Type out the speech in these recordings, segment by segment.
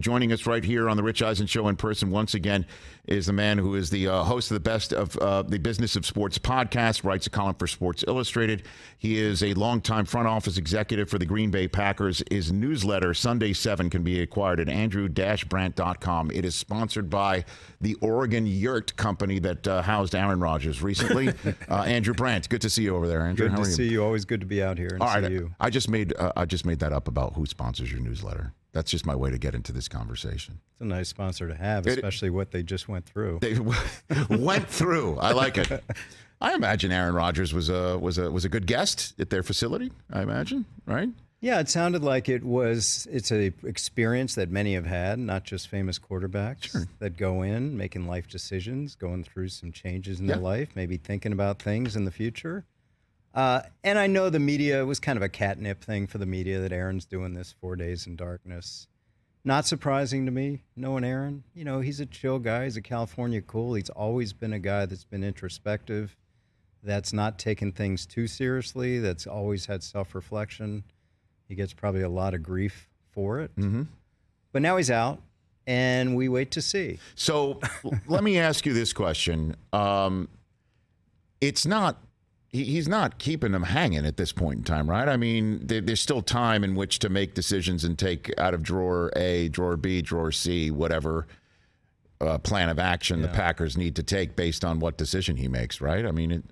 Joining us right here on the Rich Eisen Show in person once again is the man who is the host of the Best of the Business of Sports podcast, writes a column for Sports Illustrated. He is a longtime front office executive for the Green Bay Packers. His newsletter, Sunday 7, can be acquired at andrew-brandt.com. It is sponsored by the Oregon Yurt Company that housed Aaron Rodgers recently. Andrew Brandt, good to see you over there, Andrew. Good to see you. Always good to be out here and see you. I just made that up about who sponsors your newsletter. That's just my way to get into this conversation. It's a nice sponsor to have, especially what they just went through. They went through. I like it. I imagine Aaron Rodgers was a good guest at their facility. I imagine, right? Yeah, it sounded like it was. It's a experience that many have had, not just famous quarterbacks that go in making life decisions, going through some changes in their life, maybe thinking about things in the future. And I know the media, it was kind of a catnip thing for the media that Aaron's doing this 4 days in darkness. Not surprising to me, knowing Aaron. You know, he's a chill guy. He's a California cool. He's always been a guy that's been introspective, that's not taken things too seriously, that's always had self-reflection. He gets probably a lot of grief for it. Mm-hmm. But now he's out, and we wait to see. So let me ask you this question. It's not... He's not keeping them hanging at this point in time, right? I mean, there's still time in which to make decisions and take out of drawer A, drawer B, drawer C, whatever plan of action the Packers need to take based on what decision he makes, right? I mean,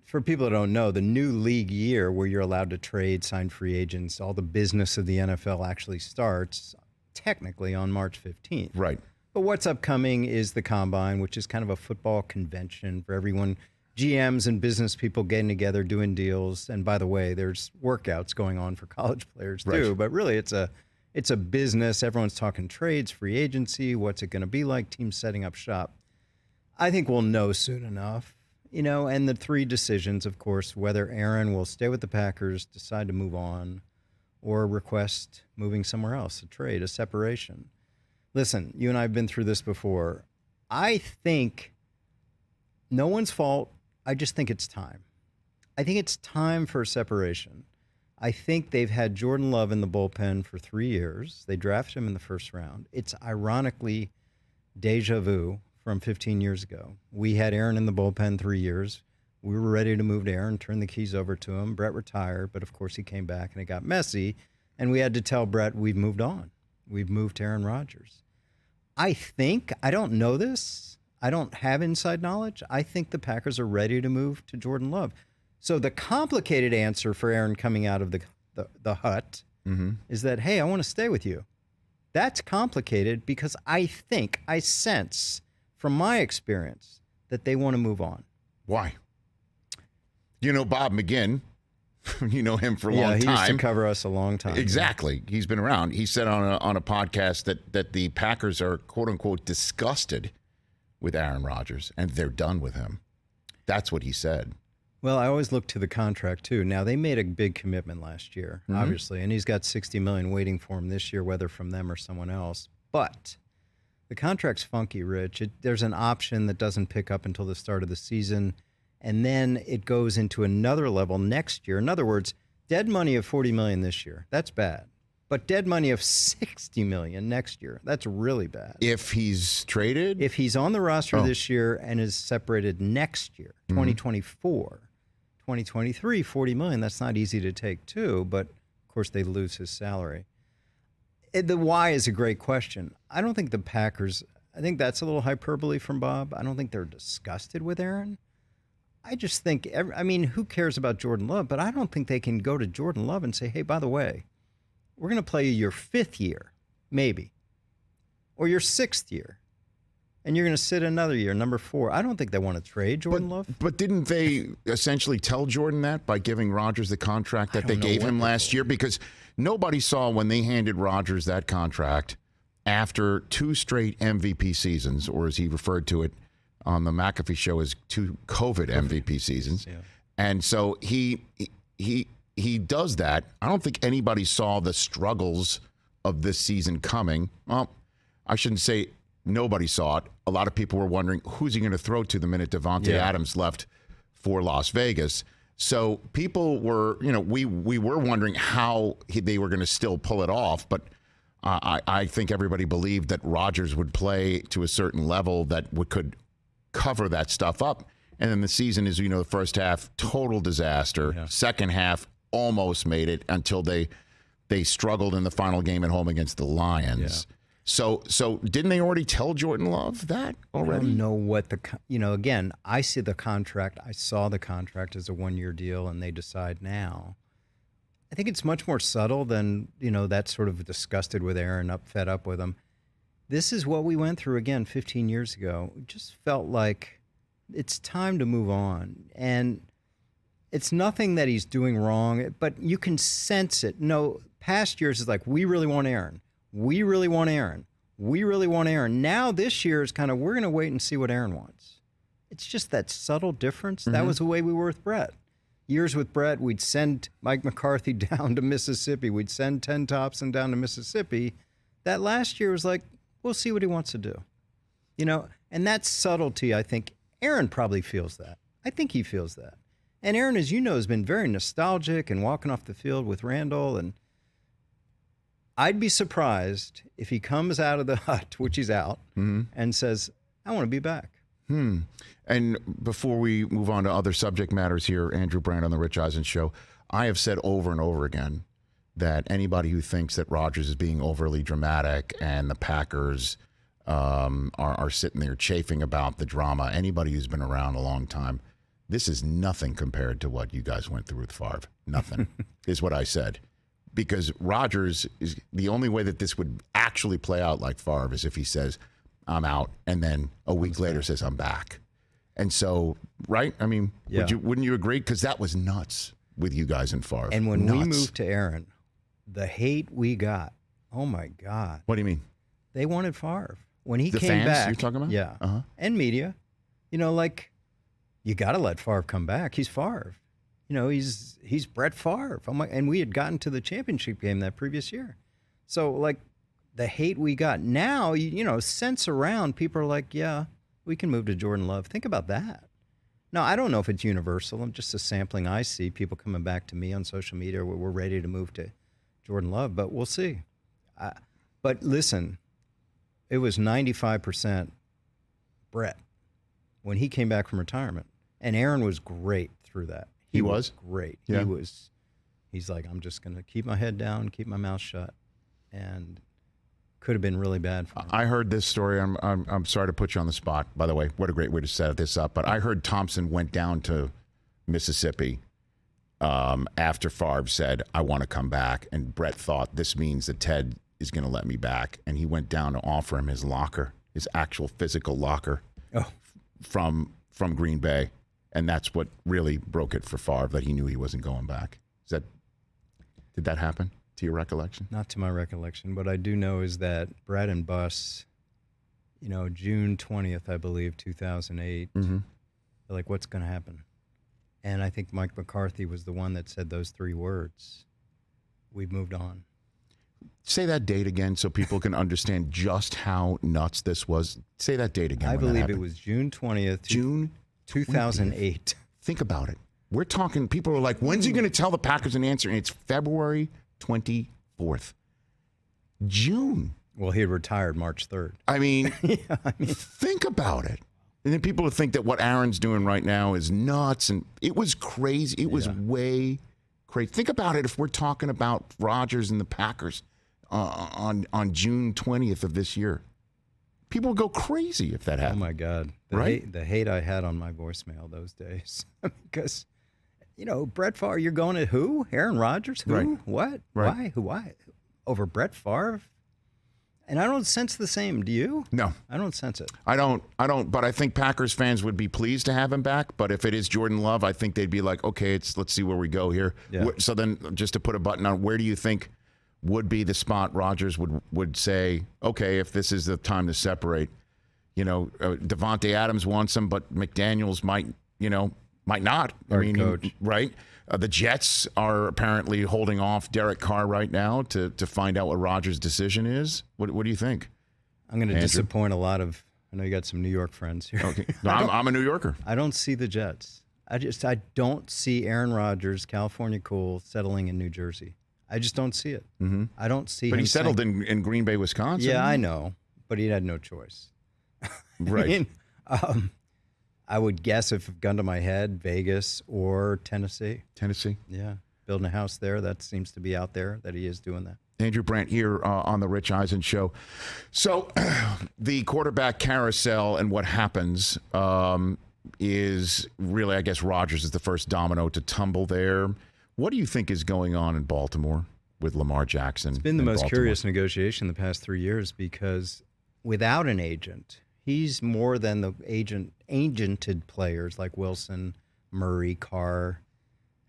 for people that don't know, the new league year where you're allowed to trade, sign free agents, all the business of the NFL actually starts technically on March 15th. Right. But what's upcoming is the Combine, which is kind of a football convention for everyone. GMs and business people getting together, doing deals. And by the way, there's workouts going on for college players too. Right. But really, it's a business. Everyone's talking trades, free agency. What's it going to be like? Teams setting up shop. I think we'll know soon enough. You know, and the three decisions, of course, whether Aaron will stay with the Packers, decide to move on, or request moving somewhere else, a trade, a separation. Listen, you and I have been through this before. I think no one's fault. I just think it's time. I think it's time for a separation. I think they've had Jordan Love in the bullpen for 3 years. They drafted him in the first round. It's ironically deja vu from 15 years ago. We had Aaron in the bullpen 3 years. We were ready to move to Aaron, turn the keys over to him. Brett retired, but of course he came back and it got messy. And we had to tell Brett we've moved on. We've moved to Aaron Rodgers. I don't know this. I don't have inside knowledge. I think the Packers are ready to move to Jordan Love. So the complicated answer for Aaron coming out of the hut is that, hey, I want to stay with you. That's complicated because I sense from my experience that they want to move on. Why? You know Bob McGinn. You know him for a long time. Yeah, he used to cover us a long time. Exactly. He's been around. He said on a podcast that the Packers are, quote unquote, disgusted with Aaron Rodgers, and they're done with him. That's what he said. Well, I always look to the contract, too. Now, they made a big commitment last year, obviously, and he's got $60 million waiting for him this year, whether from them or someone else. But the contract's funky, Rich. There's an option that doesn't pick up until the start of the season, and then it goes into another level next year. In other words, dead money of $40 million this year. That's bad. But dead money of $60 million next year, that's really bad. If he's traded? If he's on the roster this year and is separated next year, 2024, 2023, $40 million, that's not easy to take too, but of course they lose his salary. The why is a great question. I don't think the Packers, I think that's a little hyperbole from Bob. I don't think they're disgusted with Aaron. I just think, who cares about Jordan Love? But I don't think they can go to Jordan Love and say, hey, by the way, we're going to play you your 5th year, maybe, or your 6th year, and you're going to sit another year, number 4. I don't think they want to trade Jordan Love. But didn't they essentially tell Jordan that by giving Rodgers the contract that they gave him last year? Because nobody saw when they handed Rodgers that contract after 2 straight MVP seasons, or as he referred to it on the McAfee show as 2 COVID MVP seasons. Yeah. And so he does that. I don't think anybody saw the struggles of this season coming. Well, I shouldn't say nobody saw it. A lot of people were wondering who's he going to throw to the minute Devontae Adams left for Las Vegas. So people were, we were wondering how they were going to still pull it off. But I think everybody believed that Rodgers would play to a certain level that could cover that stuff up. And then the season is, the first half, total disaster. Yeah. Second half, almost made it until they struggled in the final game at home against the Lions. Yeah. So didn't they already tell Jordan Love that already? I don't know what again, I see the contract. I saw the contract as a 1-year deal, and they decide now. I think it's much more subtle than, that sort of disgusted with Aaron, fed up with him. This is what we went through again 15 years ago. It just felt like it's time to move on. And it's nothing that he's doing wrong, but you can sense it. No, past years is like, we really want Aaron. We really want Aaron. We really want Aaron. Now this year is kind of, we're going to wait and see what Aaron wants. It's just that subtle difference. Mm-hmm. That was the way we were with Brett. Years with Brett, we'd send Mike McCarthy down to Mississippi. We'd send 10 Thompson down to Mississippi. That last year was like, we'll see what he wants to do. And that subtlety, I think Aaron probably feels that. I think he feels that. And Aaron, as you know, has been very nostalgic and walking off the field with Randall. And I'd be surprised if he comes out of the hut, which he's out, and says, I want to be back. And before we move on to other subject matters here, Andrew Brandt on the Rich Eisen Show, I have said over and over again that anybody who thinks that Rodgers is being overly dramatic and the Packers are sitting there chafing about the drama, anybody who's been around a long time, this is nothing compared to what you guys went through with Favre. Nothing is what I said. Because Rodgers is the only way that this would actually play out like Favre is if he says, I'm out, and then a week later says, I'm back. And so, right? I mean, wouldn't you agree? Because that was nuts with you guys in Favre. And when we moved to Aaron, the hate we got, oh my God. What do you mean? They wanted Favre. When he the came fans back. You're talking about? Yeah. Uh-huh. And media. You got to let Favre come back. He's Favre. He's Brett Favre. And we had gotten to the championship game that previous year. So, the hate we got now, sense around, people are like, yeah, we can move to Jordan Love. Think about that. Now, I don't know if it's universal. I'm just a sampling I see. People coming back to me on social media where we're ready to move to Jordan Love, but we'll see. But listen, it was 95% Brett when he came back from retirement. And Aaron was great through that. He was? Great. Yeah. He's like, I'm just going to keep my head down, keep my mouth shut. And could have been really bad for him. I heard this story. I'm sorry to put you on the spot. By the way, what a great way to set this up. But I heard Thompson went down to Mississippi after Favre said, I want to come back. And Brett thought, this means that Ted is going to let me back. And he went down to offer him his locker, his actual physical locker from Green Bay. And that's what really broke it for Favre, that he knew he wasn't going back. Did that happen? To your recollection? Not to my recollection. What I do know is that Brad and Bus, June 20th, I believe, 2008, they're like, what's going to happen? And I think Mike McCarthy was the one that said those 3 words. We've moved on. Say that date again so people can understand just how nuts this was. Say that date again. I believe it was June 20th. June 2008. Think about it. We're talking, people are like, when's he going to tell the Packers an answer? And it's February 24th. June. Well, he had retired March 3rd. I mean, think about it. And then people would think that what Aaron's doing right now is nuts. And it was crazy. It was way crazy. Think about it if we're talking about Rodgers and the Packers on June 20th of this year. People would go crazy if that happened. Oh, my God. The hate I had on my voicemail those days. Because, Brett Favre, you're going to who? Aaron Rodgers? Who? Right. What? Right. Why? Who? Why? Over Brett Favre? And I don't sense the same. Do you? No. I don't sense it. I don't. But I think Packers fans would be pleased to have him back. But if it is Jordan Love, I think they'd be like, okay, let's see where we go here. Yeah. So then just to put a button on, where do you think would be the spot Rodgers would say, okay, if this is the time to separate? Devontae Adams wants him, but McDaniels might not. Coach. Right? The Jets are apparently holding off Derek Carr right now to find out what Rodgers' decision is. What do you think? I'm going to disappoint a lot of. I know you got some New York friends here. Okay, no, I'm a New Yorker. I don't see the Jets. I don't see Aaron Rodgers, California cool, settling in New Jersey. I just don't see it. Mm-hmm. I don't see But him he settled in Green Bay, Wisconsin. Yeah, I know, but he had no choice. Right. I would guess, if gun to my head, Vegas or Tennessee. Tennessee. Yeah, building a house there. That seems to be out there that he is doing that. Andrew Brandt here on the Rich Eisen Show. So the quarterback carousel and what happens is really, I guess, Rodgers is the first domino to tumble there. What do you think is going on in Baltimore with Lamar Jackson? It's been the most curious negotiation the past 3 years, because without an agent, he's more than the agented players like Wilson, Murray, Carr,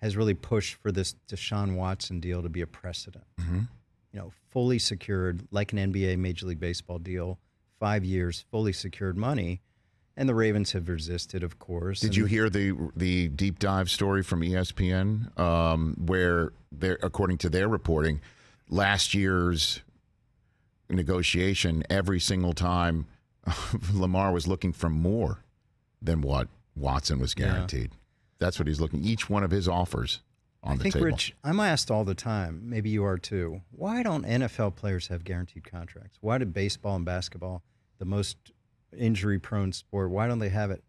has really pushed for this Deshaun Watson deal to be a precedent. Mm-hmm. You know, fully secured, like an NBA Major League Baseball deal, 5 years, fully secured money. And the Ravens have resisted, of course. Did you hear the deep dive story from ESPN where, according to their reporting, last year's negotiation, every single time Lamar was looking for more than what Watson was guaranteed. Yeah. That's what he's looking. Each one of his offers on the table. I think, Rich, I'm asked all the time, maybe you are too, why don't NFL players have guaranteed contracts? Why do baseball and basketball, the most injury-prone sport, why don't they have it?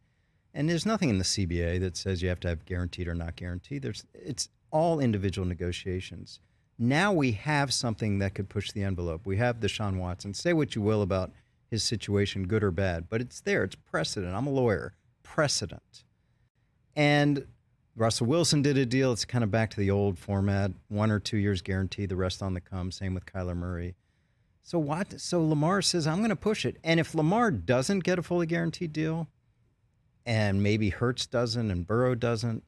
And there's nothing in the CBA that says you have to have guaranteed or not guaranteed. It's all individual negotiations. Now we have something that could push the envelope. We have Deshaun Watson. Say what you will about his situation, good or bad, but it's there. It's precedent. I'm a lawyer. Precedent. And Russell Wilson did a deal. It's kind of back to the old format, 1 or 2 years guaranteed, the rest on the come. Same with Kyler Murray. So Lamar says, I'm going to push it. And if Lamar doesn't get a fully guaranteed deal, and maybe Hurts doesn't and Burrow doesn't,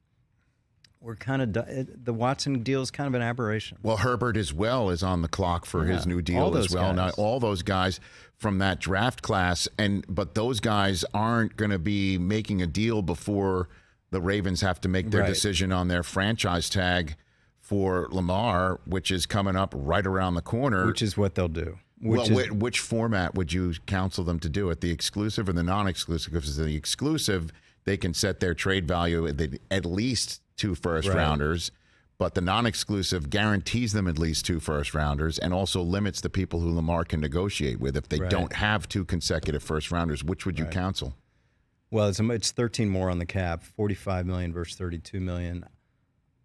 we're kind of the Watson deal is kind of an aberration. Well, Herbert as well is on the clock for his new deal as well. Now, all those guys from that draft class, but those guys aren't going to be making a deal before the Ravens have to make their decision on their franchise tag for Lamar, which is coming up right around the corner. Which is what they'll do. Which format would you counsel them to do it? The exclusive or the non-exclusive? Because the exclusive, they can set their trade value at least 2 first-rounders, but the non-exclusive guarantees them at least 2 first-rounders and also limits the people who Lamar can negotiate with if they don't have 2 consecutive first-rounders. Which would you counsel? Well, it's 13 more on the cap, $45 million versus $32 million.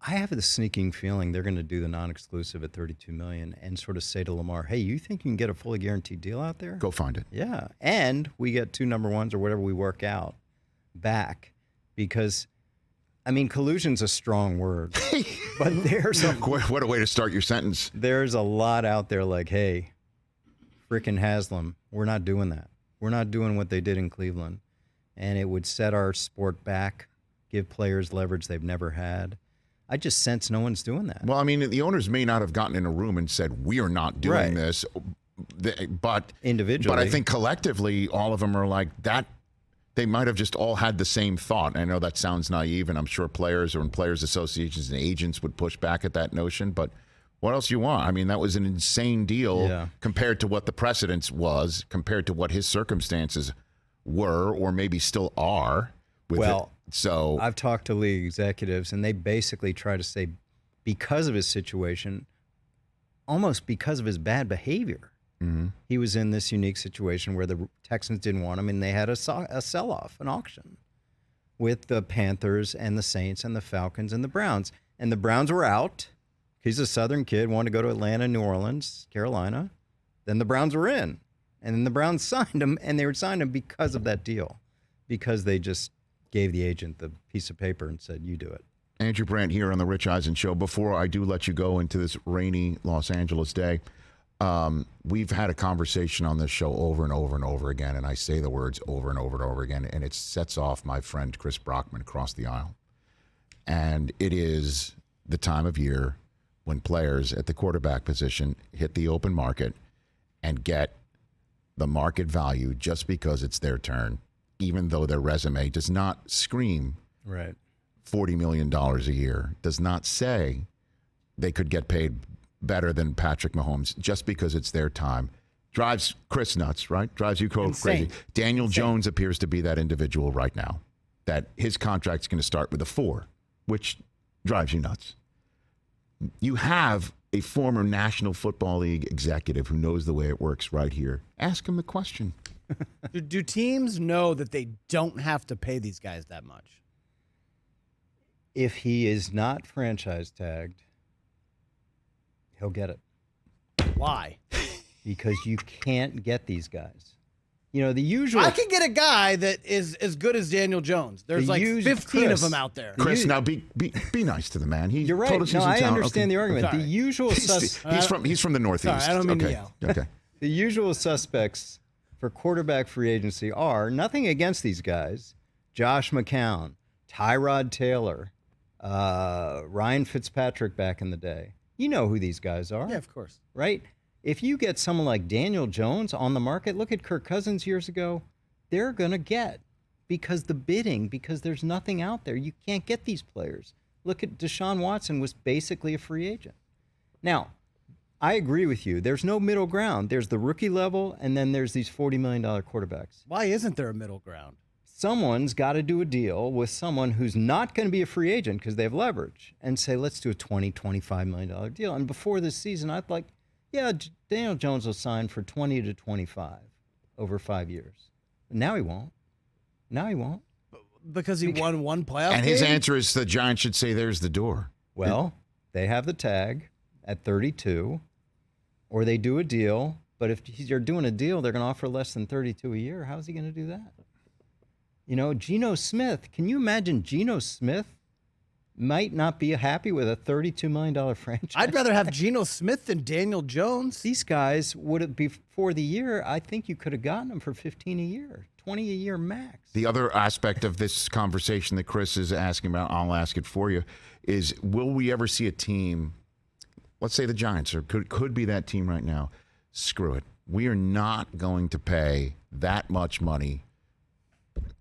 I have the sneaking feeling they're going to do the non-exclusive at $32 million and sort of say to Lamar, hey, you think you can get a fully guaranteed deal out there? Go find it. Yeah. And we get 2 number ones or whatever we work out back, because, I mean, collusion's a strong word. But there's what a way to start your sentence. There's a lot out there like, hey, frickin' Haslam, we're not doing that. We're not doing what they did in Cleveland. And it would set our sport back, give players leverage they've never had. I just sense no one's doing that. Well, I mean, the owners may not have gotten in a room and said, we are not doing this, but individually. But I think collectively, all of them are like that. They might have just all had the same thought. I know that sounds naive, and I'm sure players or in players' associations and agents would push back at that notion, but what else you want? I mean, that was an insane deal compared to what the precedence was, compared to what his circumstances were or maybe still are. So I've talked to league executives, and they basically try to say, because of his situation, almost because of his bad behavior, he was in this unique situation where the Texans didn't want him, and they had a sell-off, an auction, with the Panthers and the Saints and the Falcons and the Browns. And the Browns were out. He's a Southern kid, wanted to go to Atlanta, New Orleans, Carolina. Then the Browns were in. And then the Browns signed him, and they signed him because of that deal, because they just gave the agent the piece of paper and said, you do it. Andrew Brandt here on the Rich Eisen Show. Before I do let you go into this rainy Los Angeles day, we've had a conversation on this show over and over and over again, and I say the words over and over and over again, and it sets off my friend Chris Brockman across the aisle. And it is the time of year when players at the quarterback position hit the open market and get the market value just because it's their turn, even though their resume does not scream $40 million a year, does not say they could get paid better than Patrick Mahomes just because it's their time. Drives Chris nuts, right? Drives you crazy. Daniel Jones appears to be that individual right now, that his contract's going to start with a 4, which drives you nuts. You have a former National Football League executive who knows the way it works right here. Ask him the question. Do teams know that they don't have to pay these guys that much? If he is not franchise tagged, he'll get it. Why? Because you can't get these guys. You know, the usual. I can get a guy that is as good as Daniel Jones. There's like 15 of them out there. Chris, now be nice to the man. You're right. Told us no, he's in I town. understand the argument. Sorry. The usual he's from the Northeast. Sorry, I don't mean to yell. Okay. The usual suspects for quarterback free agency are, nothing against these guys, Josh McCown, Tyrod Taylor, Ryan Fitzpatrick back in the day. You know who these guys are. Yeah, of course. Right? If you get someone like Daniel Jones on the market, look at Kirk Cousins years ago, they're going to get because there's nothing out there. You can't get these players. Look at Deshaun Watson was basically a free agent. Now, I agree with you. There's no middle ground. There's the rookie level, and then there's these $40 million quarterbacks. Why isn't there a middle ground? Someone's got to do a deal with someone who's not going to be a free agent because they have leverage and say, let's do a $20, $25 million deal. And before this season, I'd like, yeah, Daniel Jones will sign for 20 to 25 over 5 years. Now he won't. Because he won one playoff And his game? answer is the Giants should say, there's the door. Well, they have the tag at 32, or they do a deal. But if you're doing a deal, they're going to offer less than 32 a year. How's he going to do that? You know, Geno Smith. Can you imagine Geno Smith might not be happy with a $32 million franchise? I'd rather have Geno Smith than Daniel Jones. These guys would have, before the year, I think you could have gotten them for 15 a year, 20 a year max. The other aspect of this conversation that Chris is asking about, I'll ask it for you, is will we ever see a team, let's say the Giants, or could be that team right now, screw it. We are not going to pay that much money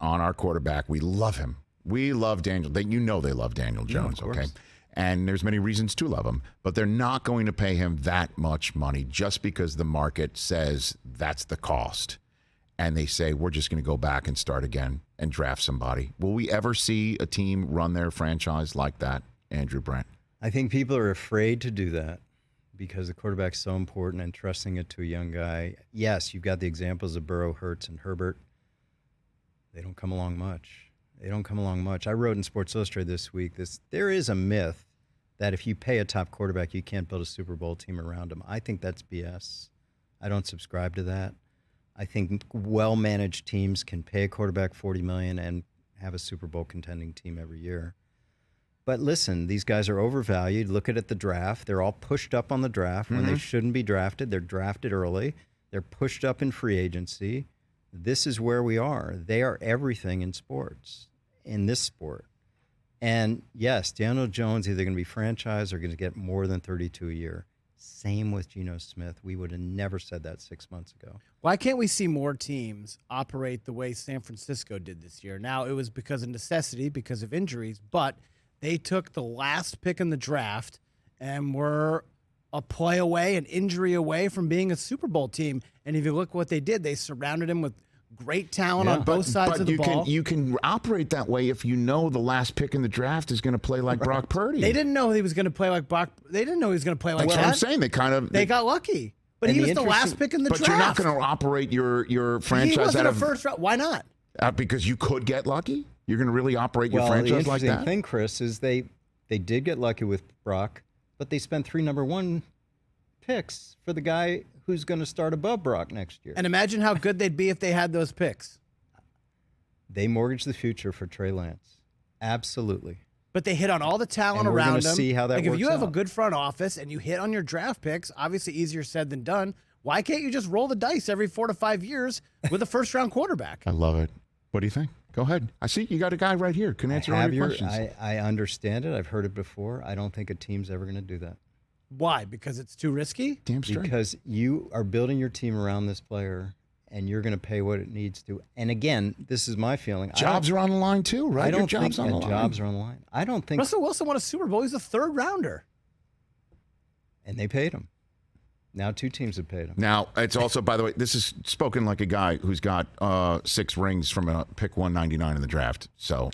on our quarterback. We love him. We love Daniel. You know they love Daniel Jones, okay? And there's many reasons to love him, but they're not going to pay him that much money just because the market says that's the cost. And they say, we're just going to go back and start again and draft somebody. Will we ever see a team run their franchise like that, Andrew Brandt? I think people are afraid to do that because the quarterback's so important and trusting it to a young guy. Yes, you've got the examples of Burrow, Hurts, and Herbert. They don't come along much. I wrote in Sports Illustrated this week, there is a myth that if you pay a top quarterback, you can't build a Super Bowl team around him. I think that's BS. I don't subscribe to that. I think well-managed teams can pay a quarterback $40 million and have a Super Bowl contending team every year. But listen, these guys are overvalued. Look at the draft. They're all pushed up on the draft when they shouldn't be drafted. They're drafted early. They're pushed up in free agency. This is where we are. They are everything in sports, in this sport. And yes, Daniel Jones either going to be franchised or going to get more than 32 a year. Same with Geno Smith. We would have never said that 6 months ago. Why can't we see more teams operate the way San Francisco did this year? Now, it was because of necessity, because of injuries, but they took the last pick in the draft and were a play away, an injury away from being a Super Bowl team. And if you look what they did, they surrounded him with great talent on both sides of the ball. You can operate that way if you know the last pick in the draft is going to play like Brock Purdy. They didn't know he was going to play like Brock. They didn't know he was going to play like That's that. what I'm saying. They got lucky. But he was the last pick in the draft. But you're not going to operate your franchise He wasn't out of a first round. Why not? Because you could get lucky? You're going to really operate your franchise like that? The interesting thing, Chris, is they did get lucky with Brock, but they spent 3 number 1 picks for the guy who's going to start above Brock next year. And imagine how good they'd be if they had those picks. They mortgaged the future for Trey Lance. Absolutely. But they hit on all the talent And we're around gonna them. see how that If works you have a out. good front office and you hit on your draft picks, obviously easier said than done. Why can't you just roll the dice every 4 to 5 years with a first-round quarterback? I love it. What do you think? Go ahead. I see you got a guy right here. Can answer all your questions. I understand it. I've heard it before. I don't think a team's ever going to do that. Why? Because it's too risky? Damn straight. Because you are building your team around this player, and you're going to pay what it needs to. And again, this is my feeling. Jobs are on the line too, right? I don't Your think job's on the line. jobs are on the line. I don't think. Russell Wilson won a Super Bowl. He's a third-rounder. And they paid him. Now 2 teams have paid him. Now, it's also, by the way, this is spoken like a guy who's got 6 rings from a pick 199 in the draft. So,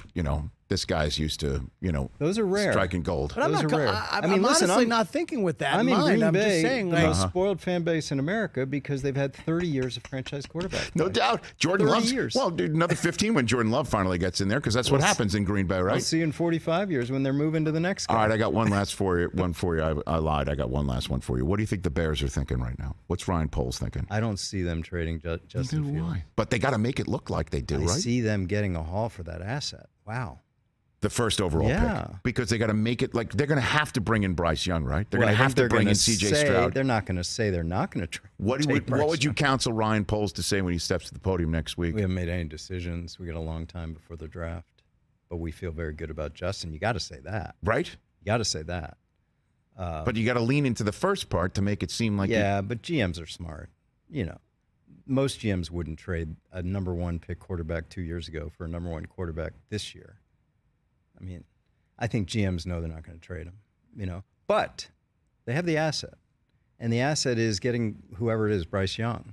this guy's used to, those are rare. Striking gold. But Those are rare. I'm honestly not thinking with that I'm in in mind. Green I'm Bay, just saying, the like, most spoiled fan base in America because they've had 30 years of franchise quarterback. No doubt. Jordan 30 Love's. years. Well, dude, another 15 when Jordan Love finally gets in there because that's what happens in Green Bay, right? I'll see you in 45 years when they're moving to the next guy. All right, I got one last for you. I lied. I got one last one for you. What do you think the Bears are thinking right now? What's Ryan Poles thinking? I don't see them trading Justin Fields. But they got to make it look like they do, I right? see them getting a haul for that asset. Wow. The first overall pick. Because they got to make it like they're going to have to bring in Bryce Young, right? They're going to have to bring in C.J. Stroud. They're not going to say they're not going to trade. What would you counsel Ryan Poles to say when he steps to the podium next week? We haven't made any decisions. We got a long time before the draft. But we feel very good about Justin. You got to say that. Right? You got to say that. But you got to lean into the first part to make it seem like but GMs are smart. Most GMs wouldn't trade a number one pick quarterback 2 years ago for a number one quarterback this year. I mean, I think GMs know they're not going to trade him, but they have the asset, and the asset is getting whoever it is, Bryce Young.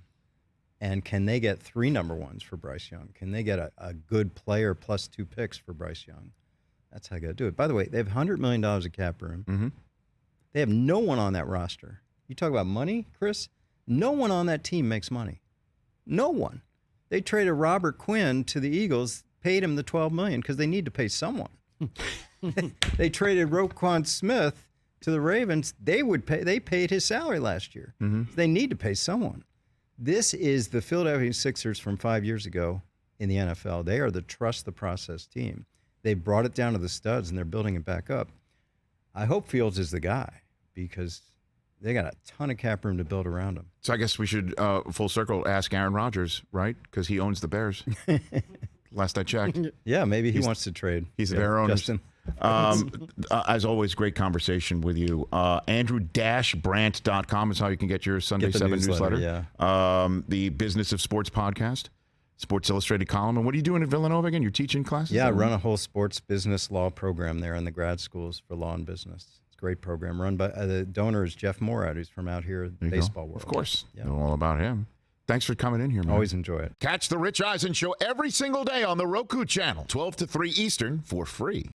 And can they get 3 number ones for Bryce Young? Can they get a good player plus 2 picks for Bryce Young? That's how you got to do it. By the way, they have $100 million of cap room. Mm-hmm. They have no one on that roster. You talk about money, Chris? No one on that team makes money. No one. They traded Robert Quinn to the Eagles, paid him the $12 million because they need to pay someone. They traded Roquan Smith to the Ravens. They paid his salary last year. Mm-hmm. They need to pay someone. This is the Philadelphia Sixers from 5 years ago in the NFL. They are the trust the process team. They brought it down to the studs, and they're building it back up. I hope Fields is the guy because they got a ton of cap room to build around him. So I guess we should, full circle, ask Aaron Rodgers, right? Because he owns the Bears. Last I checked. Yeah, maybe he wants to trade. He's the Bear owner. Justin. As always, great conversation with you. Andrew-Brandt.com is how you can get your Sunday 7 newsletter. Yeah. The Business of Sports podcast, Sports Illustrated column. And what are you doing at Villanova again? You're teaching classes? Yeah, I run a whole sports business law program there in the grad schools for law and business. It's a great program run by the donor is Jeff Morad, who's from out here in the baseball world. Of course. Yeah. Know all about him. Thanks for coming in here, man. Always enjoy it. Catch the Rich Eisen Show every single day on the Roku channel, 12 to 3 Eastern, for free.